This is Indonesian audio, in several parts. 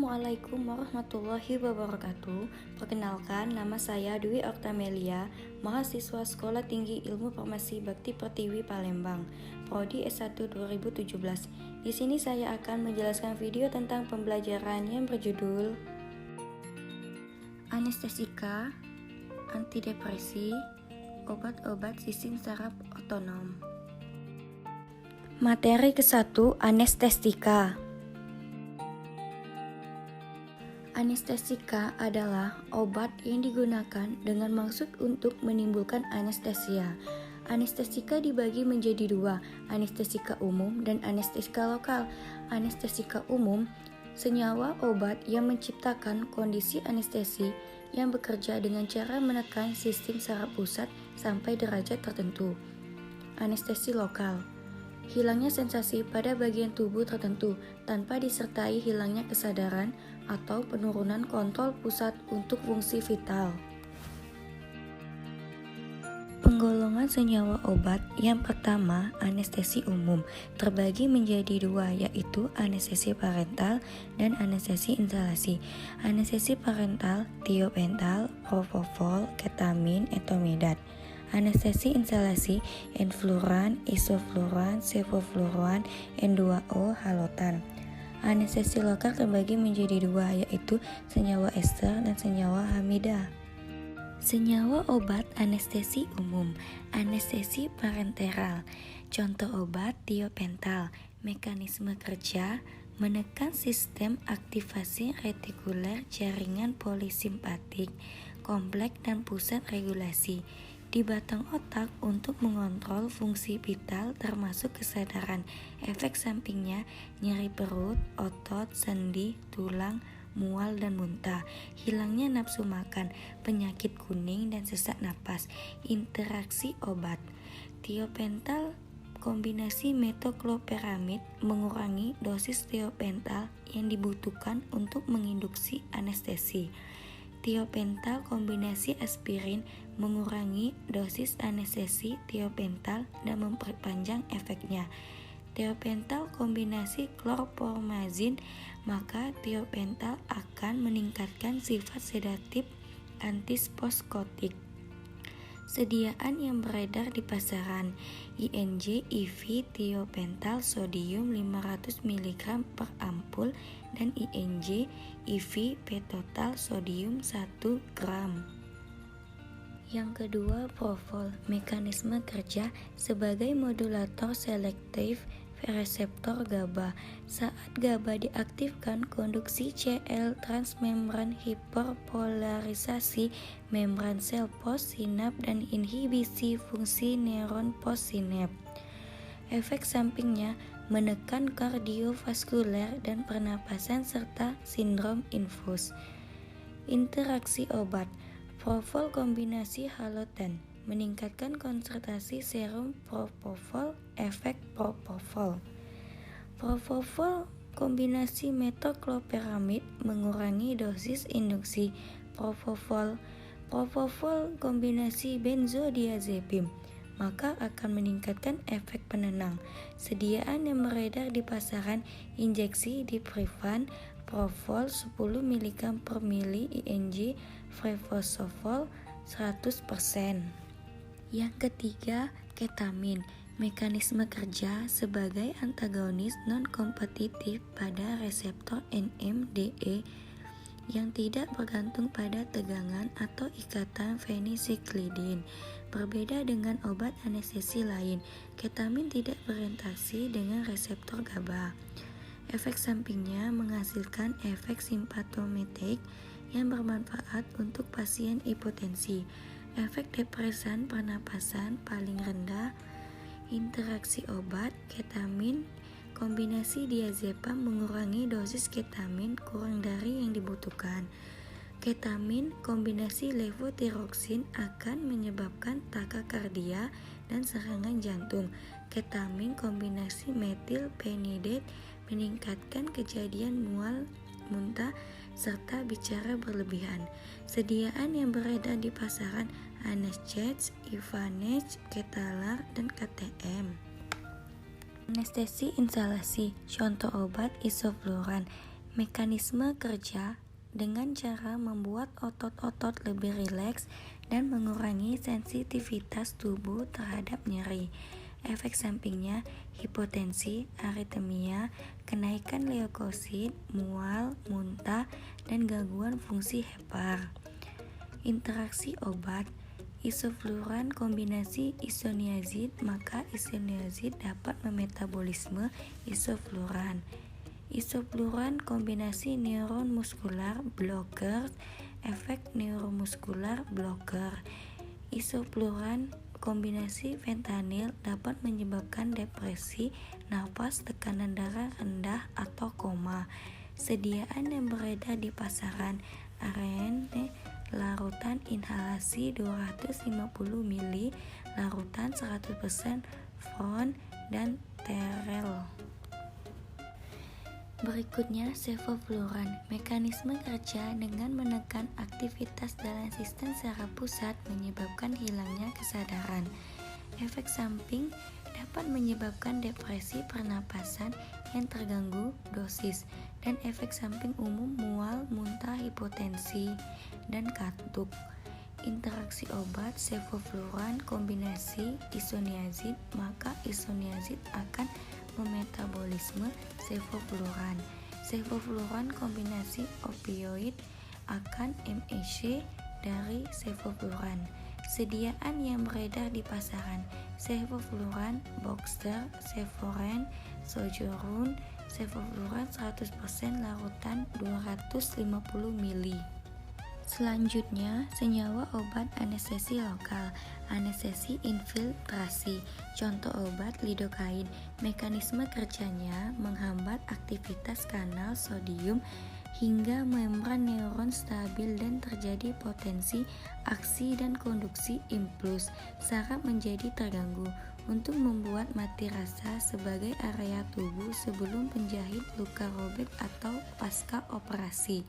Assalamualaikum warahmatullahi wabarakatuh. Perkenalkan, nama saya Dwi Oktamelia, mahasiswa Sekolah Tinggi Ilmu Farmasi Bakti Pertiwi Palembang, Prodi S1 2017. Di sini saya akan menjelaskan video tentang pembelajaran yang berjudul Anestesika, Antidepresi, Obat-obat sistem saraf otonom. Materi ke-1, anestesika. Anestesika adalah obat yang digunakan dengan maksud untuk menimbulkan anestesia. Anestesika dibagi menjadi dua, anestesika umum dan anestesika lokal. Anestesika umum, senyawa obat yang menciptakan kondisi anestesi yang bekerja dengan cara menekan sistem saraf pusat sampai derajat tertentu. Anestesi lokal, hilangnya sensasi pada bagian tubuh tertentu tanpa disertai hilangnya kesadaran atau penurunan kontrol pusat untuk fungsi vital. Penggolongan senyawa obat yang pertama, anestesi umum, terbagi menjadi dua, yaitu anestesi parental dan anestesi instalasi. Anestesi parental, tiopental, propofol, ketamin, etomedat. Anestesi instalasi, enfluran, isofluran, sevofluran, N2O, halotan. Anestesi lokal terbagi menjadi dua, yaitu senyawa ester dan senyawa hamida. Senyawa obat anestesi umum, anestesi parenteral. Contoh obat tiopental. Mekanisme kerja menekan sistem aktivasi retikuler jaringan polisimpatik, kompleks dan pusat regulasi di batang otak untuk mengontrol fungsi vital termasuk kesadaran. Efek sampingnya nyeri perut, otot, sendi, tulang, mual dan muntah, hilangnya nafsu makan, penyakit kuning dan sesak napas. Interaksi obat tiopental kombinasi metokloperamid mengurangi dosis tiopental yang dibutuhkan untuk menginduksi anestesi. Tiopental kombinasi aspirin mengurangi dosis anestesi tiopental dan memperpanjang efeknya. Tiopental kombinasi klorpromazin, maka tiopental akan meningkatkan sifat sedatif antipsikotik. Sediaan yang beredar di pasaran, INJ IV tiopental sodium 500 mg per ampul dan INJ IV petotal sodium 1 gram. Yang kedua, propofol, mekanisme kerja sebagai modulator selektif reseptor GABA. Saat GABA diaktifkan, konduksi Cl transmembran hiperpolarisasi membran sel postsinap dan inhibisi fungsi neuron postsinap. Efek sampingnya menekan kardiovaskuler dan pernapasan serta sindrom infus. Interaksi obat, propofol kombinasi halotan meningkatkan konsentrasi serum propofol. Efek propofol. Propofol kombinasi metokloperamid mengurangi dosis induksi propofol. Propofol kombinasi benzodiazepam maka akan meningkatkan efek penenang. Sediaan yang beredar di pasaran, injeksi diprivan propofol 10 mg per mili INJ frevosofol 100%. Yang ketiga, ketamin, mekanisme kerja sebagai antagonis non-kompetitif pada reseptor NMDA yang tidak bergantung pada tegangan atau ikatan fenisiklidin. Berbeda dengan obat anestesi lain, ketamin tidak berinteraksi dengan reseptor GABA. Efek sampingnya menghasilkan efek simptomatik yang bermanfaat untuk pasien hipotensi. Efek depresan pernapasan paling rendah. Interaksi obat, ketamin kombinasi diazepam mengurangi dosis ketamin kurang dari yang dibutuhkan. Ketamin kombinasi levotiroksin akan menyebabkan takakardia dan serangan jantung. Ketamin kombinasi metilpenidat meningkatkan kejadian mual, muntah, serta bicara berlebihan. Sediaan yang beredar di pasaran, Anestets, Ivanez, Ketalar, dan KTM. Anestesi instalasi, contoh obat isofluran, Mekanisme kerja dengan cara membuat otot-otot lebih rileks dan mengurangi sensitivitas tubuh terhadap nyeri. Efek sampingnya hipotensi, aritmia, kenaikan leukosit, mual, muntah, dan gangguan fungsi hepar. Interaksi obat isofluran kombinasi isoniazid, maka isoniazid dapat memetabolisme isofluran. Isofluran kombinasi neuron muskular blocker, efek neuromuskular blocker. Isofluran kombinasi fentanyl dapat menyebabkan depresi, nafas, tekanan darah rendah, atau koma. Sediaan yang beredar di pasaran Aren larutan inhalasi 250 ml, larutan 100% Fron dan Terel. Berikutnya sevofluran. Mekanisme kerja dengan menekan aktivitas dalam sistem saraf pusat menyebabkan hilangnya kesadaran. Efek samping dapat menyebabkan depresi pernapasan yang terganggu dosis, dan efek samping umum mual, muntah, hipotensi, dan kantuk. Interaksi obat sevofluran kombinasi isoniazid, maka isoniazid akan memetabolisme sevofluran. Sevofluran kombinasi opioid akan MEC dari sevofluran. Sediaan yang beredar di pasaran sevofluran, Boxster, Sevoren, Sojorun, sevofluran 100% larutan 250 ml. Selanjutnya, senyawa obat anestesi lokal, anestesi infiltrasi. Contoh obat lidokain. Mekanisme kerjanya menghambat aktivitas kanal sodium hingga membran neuron stabil dan terjadi potensi aksi dan konduksi impuls. Saraf menjadi terganggu untuk membuat mati rasa sebagai area tubuh sebelum penjahit luka robek atau pasca operasi.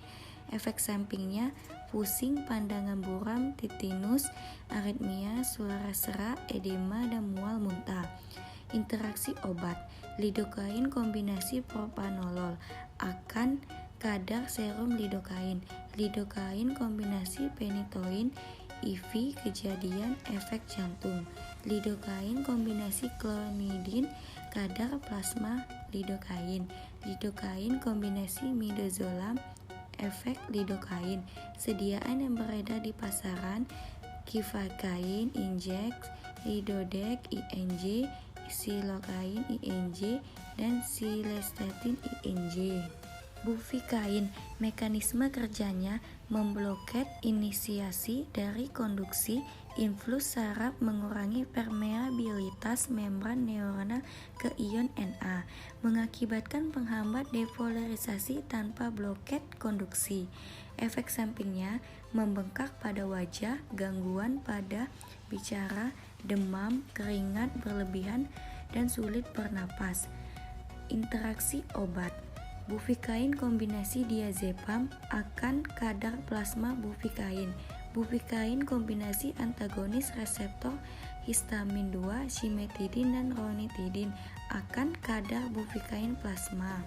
Efek sampingnya pusing, pandangan buram, titinus, aritmia, suara serak, edema, dan mual muntah. Interaksi obat lidokain kombinasi propanolol akan kadar serum lidokain. Lidokain kombinasi penitoin, IV, kejadian efek jantung. Lidokain kombinasi klonidin, kadar plasma lidokain. Lidokain kombinasi midazolam, efek lidokain. Sediaan yang beredar di pasaran Kifakain inject, Lidodec INJ, Silokain INJ, dan Silestatin INJ. Bufikain. Mekanisme kerjanya memblokir inisiasi dari konduksi influx saraf, mengurangi permeabilitas membran neuronal ke ion Na, mengakibatkan penghambat depolarisasi tanpa bloket konduksi. Efek sampingnya membengkak pada wajah, gangguan pada bicara, demam, keringat berlebihan, dan sulit bernapas. Interaksi obat bufikain kombinasi diazepam akan kadar plasma bufikain. Bufikain kombinasi antagonis reseptor histamin 2, simetidin, dan ronitidin akan kadar bufikain plasma.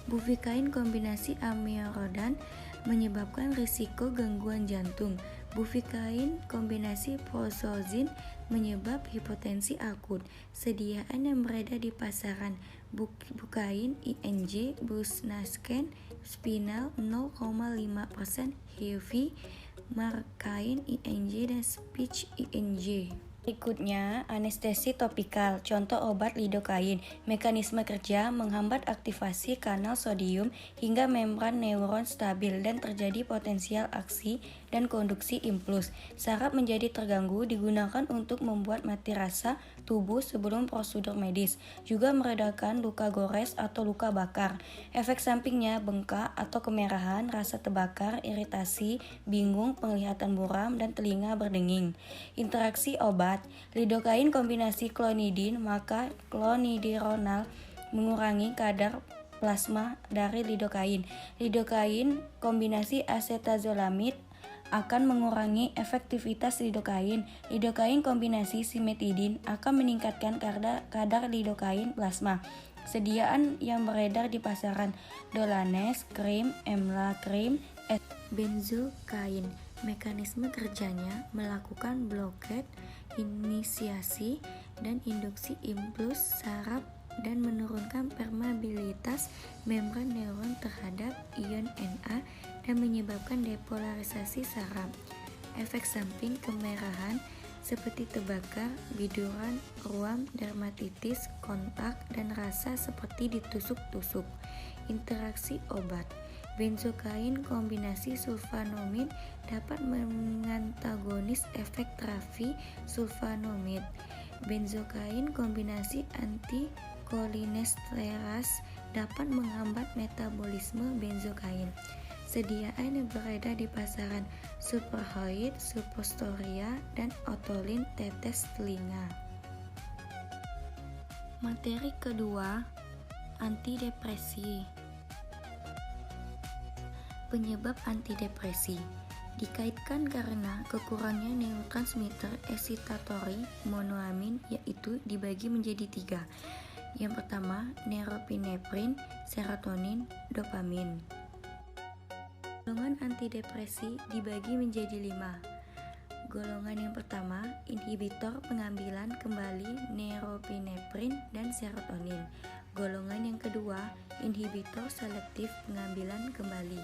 Bufikain kombinasi amiodarone menyebabkan risiko gangguan jantung. Bufikain kombinasi prozozin menyebab hipotensi akut. Sediaan yang beredar di pasaran Bukain INJ, Busnascan, Spinal 0,5%, Heavy, Markain INJ, dan Speech INJ. Berikutnya, anestesi topikal. Contoh obat lidokain. Mekanisme kerja menghambat aktivasi kanal sodium hingga membran neuron stabil dan terjadi potensial aksi dan konduksi impuls. Saraf menjadi terganggu, digunakan untuk membuat mati rasa tubuh sebelum prosedur medis. Juga meredakan luka gores atau luka bakar. Efek sampingnya bengkak atau kemerahan, rasa terbakar, iritasi, bingung, penglihatan buram, dan telinga berdenging. Interaksi obat lidokain kombinasi klonidin, maka klonidironal mengurangi kadar plasma dari lidokain. Lidokain kombinasi acetazolamid akan mengurangi efektivitas lidokain. Lidokain kombinasi simetidin akan meningkatkan kadar lidokain plasma. Sediaan yang beredar di pasaran: Dolanes krim, Emla krim, benzokain. Mekanisme kerjanya melakukan blokade, inisiasi, dan induksi impuls saraf dan menurunkan permeabilitas membran neuron terhadap ion Na dan menyebabkan depolarisasi saraf. Efek samping kemerahan seperti terbakar, biduran, ruam, dermatitis, kontak, dan rasa seperti ditusuk-tusuk. Interaksi obat: benzokain kombinasi sulfanomid dapat mengantagonis efek terapi sulfanomid. Benzokain kombinasi antikolinesterase dapat menghambat metabolisme benzokain. Sediaan yang beredar di pasaran: Superhoid, Suppostoria, dan Otolin tetes telinga. Materi kedua, antidepresi. Penyebab antidepresi dikaitkan karena kekurangnya neurotransmitter excitatory monoamin, yaitu dibagi menjadi 3. Yang pertama, norepinefrin, serotonin, dopamin. Golongan antidepresi dibagi menjadi 5. Golongan yang pertama, inhibitor pengambilan kembali norepinefrin dan serotonin. Golongan yang kedua, inhibitor selektif pengambilan kembali.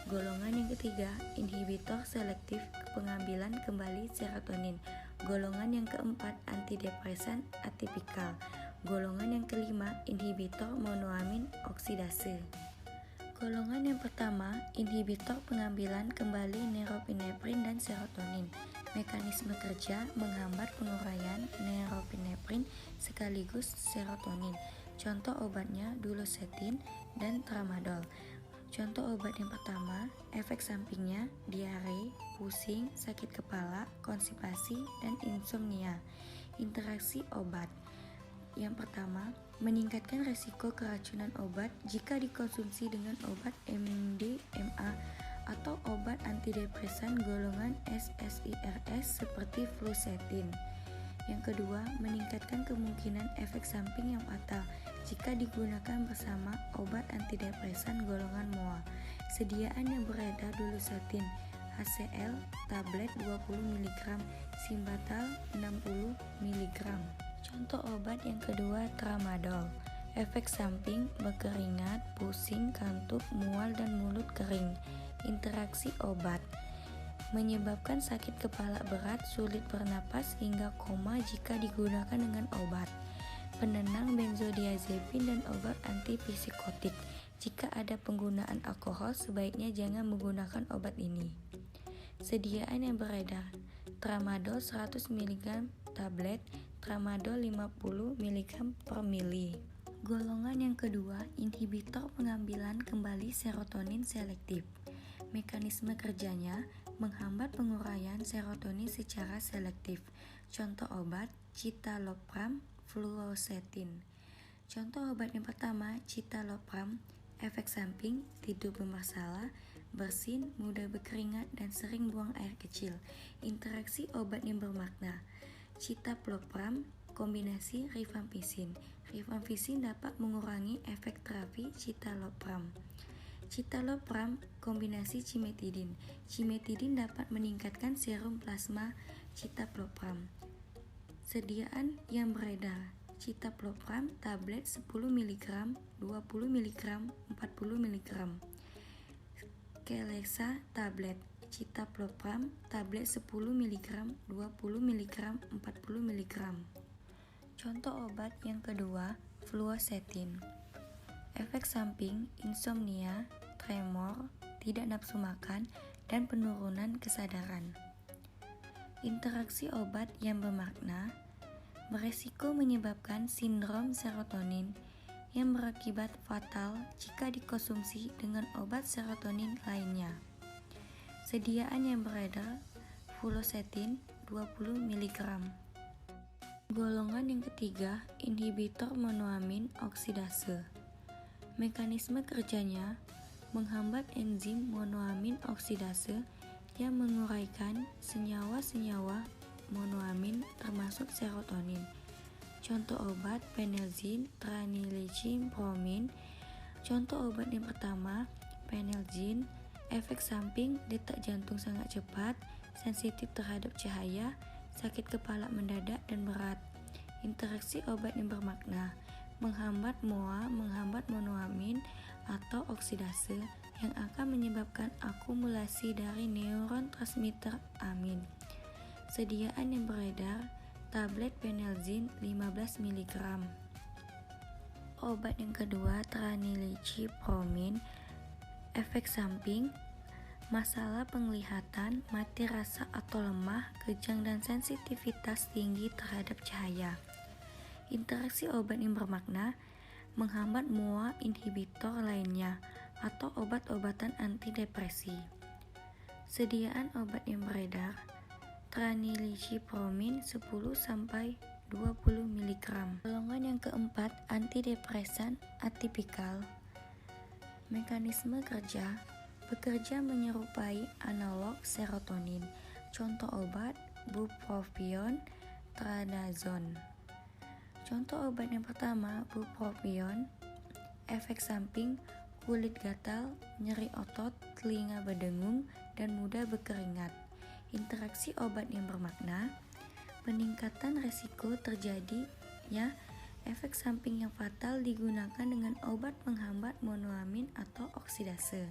Golongan yang ketiga, inhibitor selektif pengambilan kembali serotonin. Golongan yang keempat, antidepresan atipikal. Golongan yang kelima, inhibitor monoamin oksidase. Golongan yang pertama, inhibitor pengambilan kembali norepinefrin dan serotonin. Mekanisme kerja menghambat penguraian norepinefrin sekaligus serotonin. Contoh obatnya duloxetin dan tramadol. Contoh obat yang pertama, efek sampingnya diare, pusing, sakit kepala, konstipasi, dan insomnia. Interaksi obat: yang pertama, meningkatkan resiko keracunan obat jika dikonsumsi dengan obat MDMA atau obat antidepresan golongan SSRI seperti fluoxetine. Yang kedua, meningkatkan kemungkinan efek samping yang fatal jika digunakan bersama obat antidepresan golongan MOA. Sediaan yang beredar duloxetin HCl tablet 20 mg, Simvatal 60 mg. Contoh obat yang kedua, tramadol. Efek samping berkeringat, pusing, kantuk, mual, dan mulut kering. Interaksi obat: menyebabkan sakit kepala berat, sulit bernapas, hingga koma jika digunakan dengan obat. Penenang benzodiazepin dan obat antipsikotik. Jika ada penggunaan alkohol, sebaiknya jangan menggunakan obat ini. Sediaan yang beredar: tramadol 100 mg tablet, tramadol 50 mg per mili. Golongan yang kedua, inhibitor pengambilan kembali serotonin selektif. Mekanisme kerjanya menghambat penguraian serotonin secara selektif. Contoh obat: citalopram, fluoxetine. Contoh obat yang pertama, citalopram. Efek samping: tidur bermasalah, bersin, mudah berkeringat, dan sering buang air kecil. Interaksi obat yang bermakna: citalopram kombinasi rifampicin. Rifampicin dapat mengurangi efek terapi citalopram. Citalopram kombinasi cimetidin. Cimetidin dapat meningkatkan serum plasma citalopram. Sediaan yang beredar: citalopram tablet 10 mg, 20 mg, 40 mg. Qeleza tablet. Citalopram tablet 10 mg, 20 mg, 40 mg. Contoh obat yang kedua, fluoxetine. Efek samping: insomnia, tremor, tidak nafsu makan, dan penurunan kesadaran. Interaksi obat yang bermakna: beresiko menyebabkan sindrom serotonin yang berakibat fatal jika dikonsumsi dengan obat serotonin lainnya. Sediaan yang beredar: fluoxetine 20 mg. Golongan yang ketiga, inhibitor monoamin oksidase. Mekanisme kerjanya menghambat enzim monoamin oksidase yang menguraikan senyawa-senyawa monoamin termasuk serotonin. Contoh obat penelzin, tranilizin, bromin. Contoh obat yang pertama, penelzin, efek samping detak jantung sangat cepat, sensitif terhadap cahaya, sakit kepala mendadak dan berat. Interaksi obat yang bermakna, menghambat MOA, menghambat monoamin atau oksidase yang akan menyebabkan akumulasi dari neuron transmitter amin. Sediaan yang beredar, tablet penelzin 15 mg. Obat yang kedua, tranilizin bromin, efek samping, masalah penglihatan, mati rasa atau lemah, kejang dan sensitivitas tinggi terhadap cahaya. Interaksi obat yang bermakna, menghambat MOA inhibitor lainnya atau obat-obatan antidepresi. Sediaan obat yang beredar, tranilizin bromin 10-20 mg. Golongan yang keempat, antidepresan atipikal. Mekanisme kerja, bekerja menyerupai analog serotonin. Contoh obat, bupropion, tradazon. Contoh obat yang pertama, bupropion, efek samping, kulit gatal, nyeri otot, telinga berdengung, dan mudah berkeringat. Interaksi obat yang bermakna, peningkatan resiko terjadinya efek samping yang fatal digunakan dengan obat penghambat monoamin atau oksidase.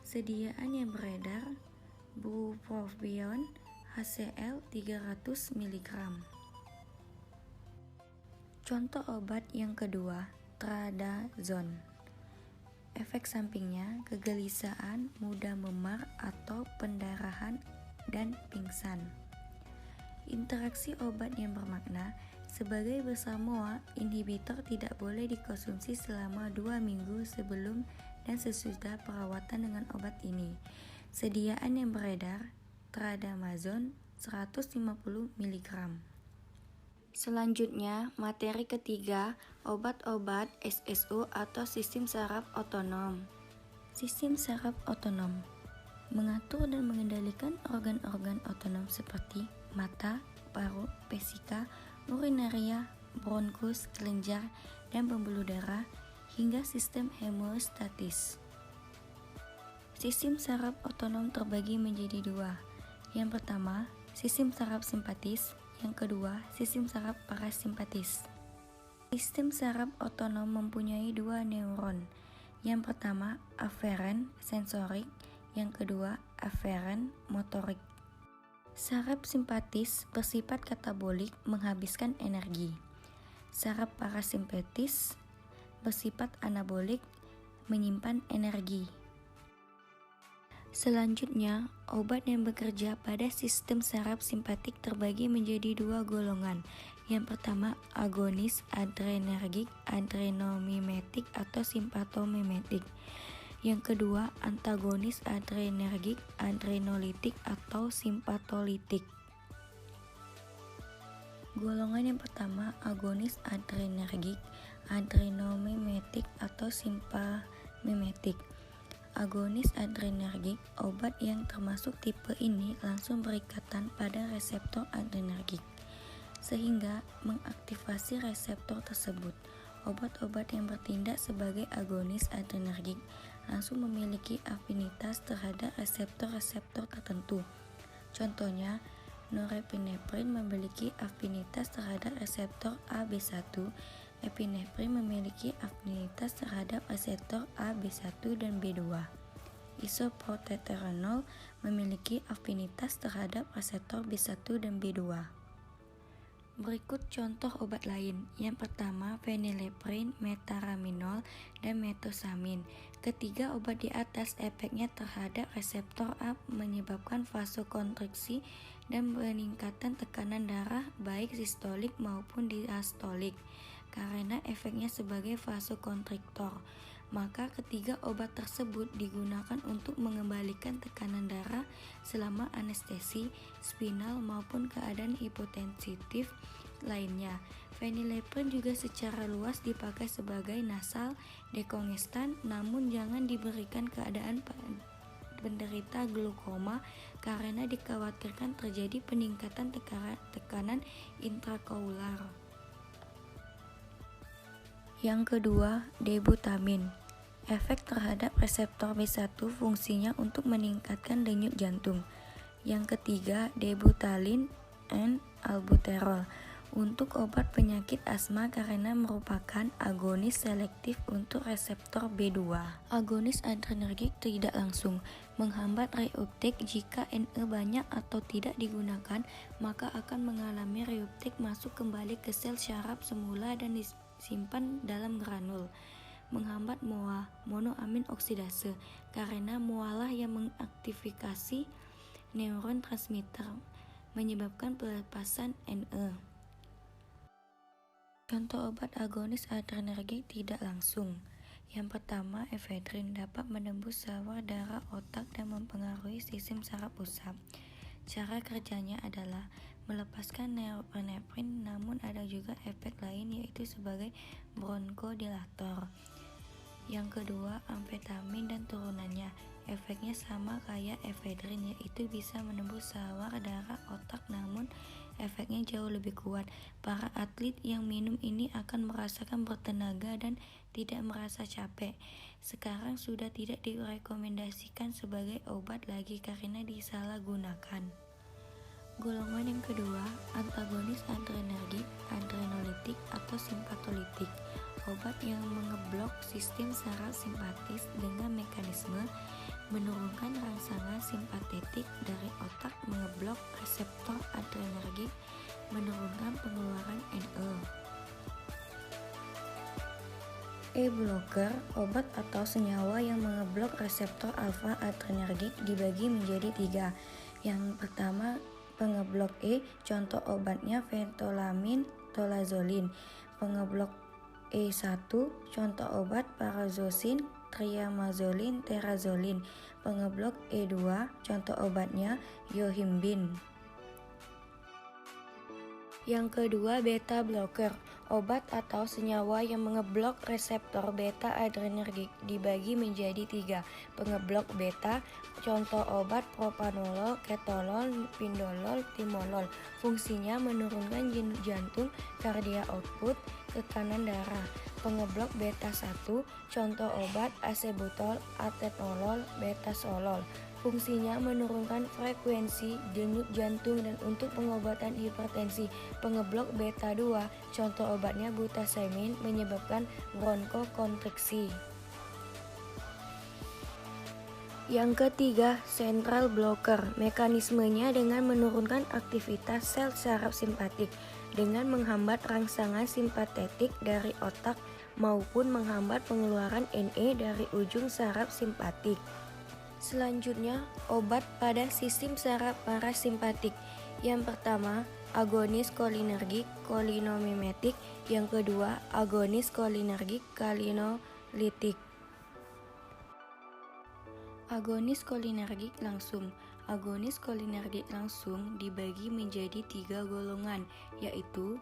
Sediaan yang beredar, bupropion, HCl 300 mg. Contoh obat yang kedua, tradazon. Efek sampingnya, kegelisahan, mudah memar atau pendarahan dan pingsan. Interaksi obat yang bermakna, sebagai bersamoa, inhibitor tidak boleh dikonsumsi selama 2 minggu sebelum dan sesudah perawatan dengan obat ini. Sediaan yang beredar, tradamazon 150 mg. Selanjutnya, materi ketiga, obat-obat SSO atau sistem saraf otonom. Sistem saraf otonom mengatur dan mengendalikan organ-organ otonom seperti mata, paru, vesika, urinaria, bronkus, kelenjar, dan pembuluh darah, hingga sistem hemostatis. Sistem saraf otonom terbagi menjadi dua. Yang pertama, sistem saraf simpatis. Yang kedua, sistem saraf parasimpatis. Sistem saraf otonom mempunyai dua neuron. Yang pertama, aferen sensorik. Yang kedua, aferen motorik. Saraf simpatis bersifat katabolik, menghabiskan energi. Saraf parasimpatis bersifat anabolik, menyimpan energi. Selanjutnya, obat yang bekerja pada sistem saraf simpatik terbagi menjadi dua golongan. Yang pertama, agonis adrenergik, adrenomimetik atau simpatomimetik. Yang kedua, antagonis adrenergik, adrenolitik atau simpatolitik. Golongan yang pertama, agonis adrenergik, adrenomimetik atau simpamimetik. Agonis adrenergik, obat yang termasuk tipe ini langsung berikatan pada reseptor adrenergik, sehingga mengaktifasi reseptor tersebut. Obat-obat yang bertindak sebagai agonis adrenergik langsung memiliki afinitas terhadap reseptor-reseptor tertentu. Contohnya, norepinefrin memiliki afinitas terhadap reseptor AB1, epinefrin memiliki afinitas terhadap reseptor AB1 dan B2. Isoproterenol memiliki afinitas terhadap reseptor B1 dan B2. Berikut contoh obat lain. Yang pertama, phenylephrine, metaraminol, dan metosamin. Ketiga obat di atas efeknya terhadap reseptor A menyebabkan vasokonstriksi dan peningkatan tekanan darah baik sistolik maupun diastolik karena efeknya sebagai vasokonstriktor. Maka ketiga obat tersebut digunakan untuk mengembalikan tekanan darah selama anestesi spinal maupun keadaan hipotensitif lainnya. Phenylephrine juga secara luas dipakai sebagai nasal dekongestan, namun jangan diberikan penderita glaukoma karena dikhawatirkan terjadi peningkatan tekanan intrakaular. Yang kedua, debutamin. Efek terhadap reseptor B1 fungsinya untuk meningkatkan denyut jantung. Yang ketiga, debutalin and albuterol untuk obat penyakit asma karena merupakan agonis selektif untuk reseptor B2. Agonis adrenergik tidak langsung menghambat reuptake. Jika NE banyak atau tidak digunakan, maka akan mengalami reuptake masuk kembali ke sel syaraf semula dan disimpan dalam granul. Menghambat MOA, monoamin oksidase, karena MOA lah yang mengaktifasi neuron transmitter, menyebabkan pelepasan NE. Contoh obat agonis adrenergik tidak langsung. Yang pertama, efedrin dapat menembus saluran darah otak dan mempengaruhi sistem saraf pusat. Cara kerjanya adalah melepaskan norepinefrin, namun ada juga efek lain yaitu sebagai bronkodilator. Yang kedua, amfetamin dan turunannya. Efeknya sama kayak efedrin, yaitu bisa menembus saluran darah otak, namun efeknya jauh lebih kuat. Para atlet yang minum ini akan merasakan bertenaga dan tidak merasa capek. Sekarang sudah tidak direkomendasikan sebagai obat lagi karena disalahgunakan. Golongan yang kedua, antagonis adrenergik, adrenolitik atau simpatolitik. Obat yang mengeblok sistem saraf simpatis dengan mekanisme menurunkan rangsangan simpatetik dari otak, mengeblok reseptor adrenergik, menurunkan pengeluaran NE. E-blocker, obat atau senyawa yang mengeblok reseptor alfa adrenergik dibagi menjadi 3. Yang pertama, pengeblok E, contoh obatnya fentolamin, tolazolin. Pengeblok E1, contoh obat parazosin, triamazolin, terazolin. Pengeblok E2, contoh obatnya yohimbin. Yang kedua, beta blocker, obat atau senyawa yang mengeblok reseptor beta adrenergik dibagi menjadi 3. Pengeblok beta, contoh obat propanolol, ketorol, pindolol, timolol. Fungsinya menurunkan jantung, cardiac output, tekanan darah. Pengeblok beta 1, contoh obat acebutol, atenolol, betasolol. Fungsinya menurunkan frekuensi denyut jantung dan untuk pengobatan hipertensi. Pengeblok beta 2, contoh obatnya butasemin, menyebabkan bronkokonstriksi. Yang ketiga, central blocker. Mekanismenya dengan menurunkan aktivitas sel saraf simpatik dengan menghambat rangsangan simpatetik dari otak maupun menghambat pengeluaran NE dari ujung saraf simpatik. Selanjutnya, obat pada sistem saraf parasimpatik. Yang pertama, agonis kolinergik, kolinomimetik. Yang kedua, agonis kolinergik, kalinolitik. Agonis kolinergik langsung. Agonis kolinergik langsung dibagi menjadi 3 golongan, yaitu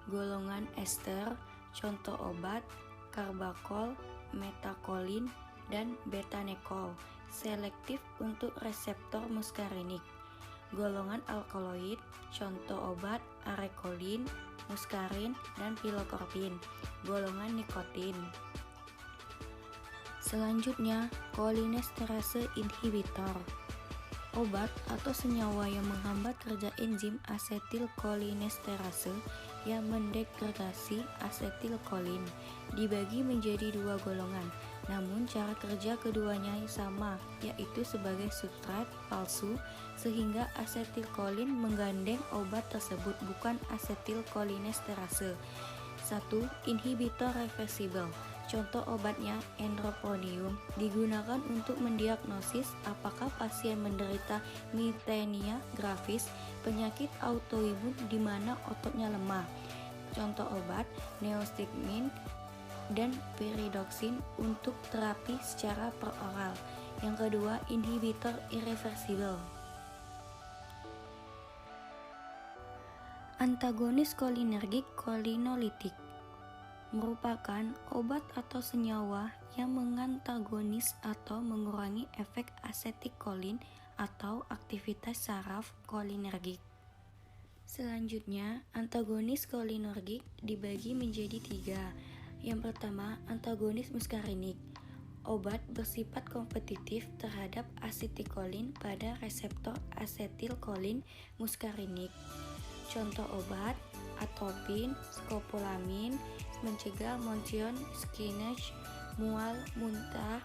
golongan ester, contoh obat karbakol, metakolin, dan betanekol, selektif untuk reseptor muskarinik. Golongan alkaloid, contoh obat arekolin, muskarin, dan pilokorpin. Golongan nikotin. Selanjutnya, kolinesterase inhibitor, obat atau senyawa yang menghambat kerja enzim asetilkolinesterase yang mendegradasi asetilkolin. Dibagi menjadi 2 golongan, namun cara kerja keduanya sama, yaitu sebagai substrat palsu, sehingga asetilkolin menggandeng obat tersebut, bukan asetilkolinesterase. 1. Inhibitor reversibel. Contoh obatnya endroponium, digunakan untuk mendiagnosis apakah pasien menderita myasthenia gravis, penyakit autoimun di mana ototnya lemah. Contoh obat neostigmin dan pyridoxine untuk terapi secara peroral. Yang kedua, inhibitor irreversibel. Antagonis kolinergik, kolinolitik, merupakan obat atau senyawa yang mengantagonis atau mengurangi efek asetilkolin atau aktivitas saraf kolinergik. Selanjutnya, antagonis kolinergik dibagi menjadi 3. Yang pertama, antagonis muskarinik. Obat bersifat kompetitif terhadap asetilkolin pada reseptor asetilkolin muskarinik. Contoh obat: atropin, skopolamin, mencegah motion sickness, mual, muntah,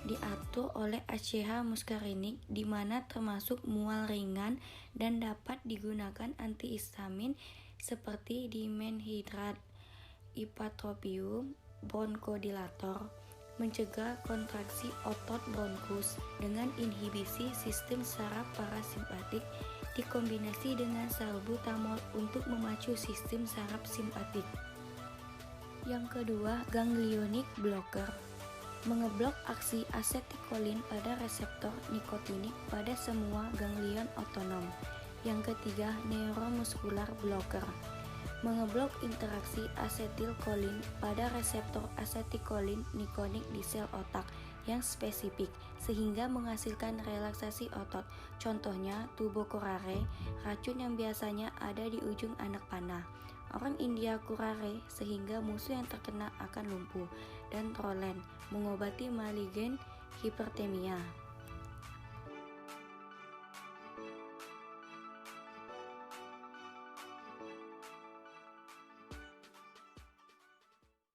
diatur oleh ACH muskarinik di mana termasuk mual ringan dan dapat digunakan antihistamin seperti dimenhidrat, ipratropium, bronchodilator, mencegah kontraksi otot bronkus dengan inhibisi sistem saraf parasimpatik dikombinasi dengan salbutamol untuk memacu sistem saraf simpatik. Yang kedua, ganglionic blocker. Mengeblok aksi asetilkolin pada reseptor nikotinik pada semua ganglion otonom. Yang ketiga, neuromuscular blocker. Mengeblok interaksi asetilkolin pada reseptor asetilkolin nikotik di sel otak yang spesifik sehingga menghasilkan relaksasi otot. Contohnya tubokurare, racun yang biasanya ada di ujung anak panah. Orang India curare sehingga musuh yang terkena akan lumpuh, dan trolen mengobati maligen hipertemia.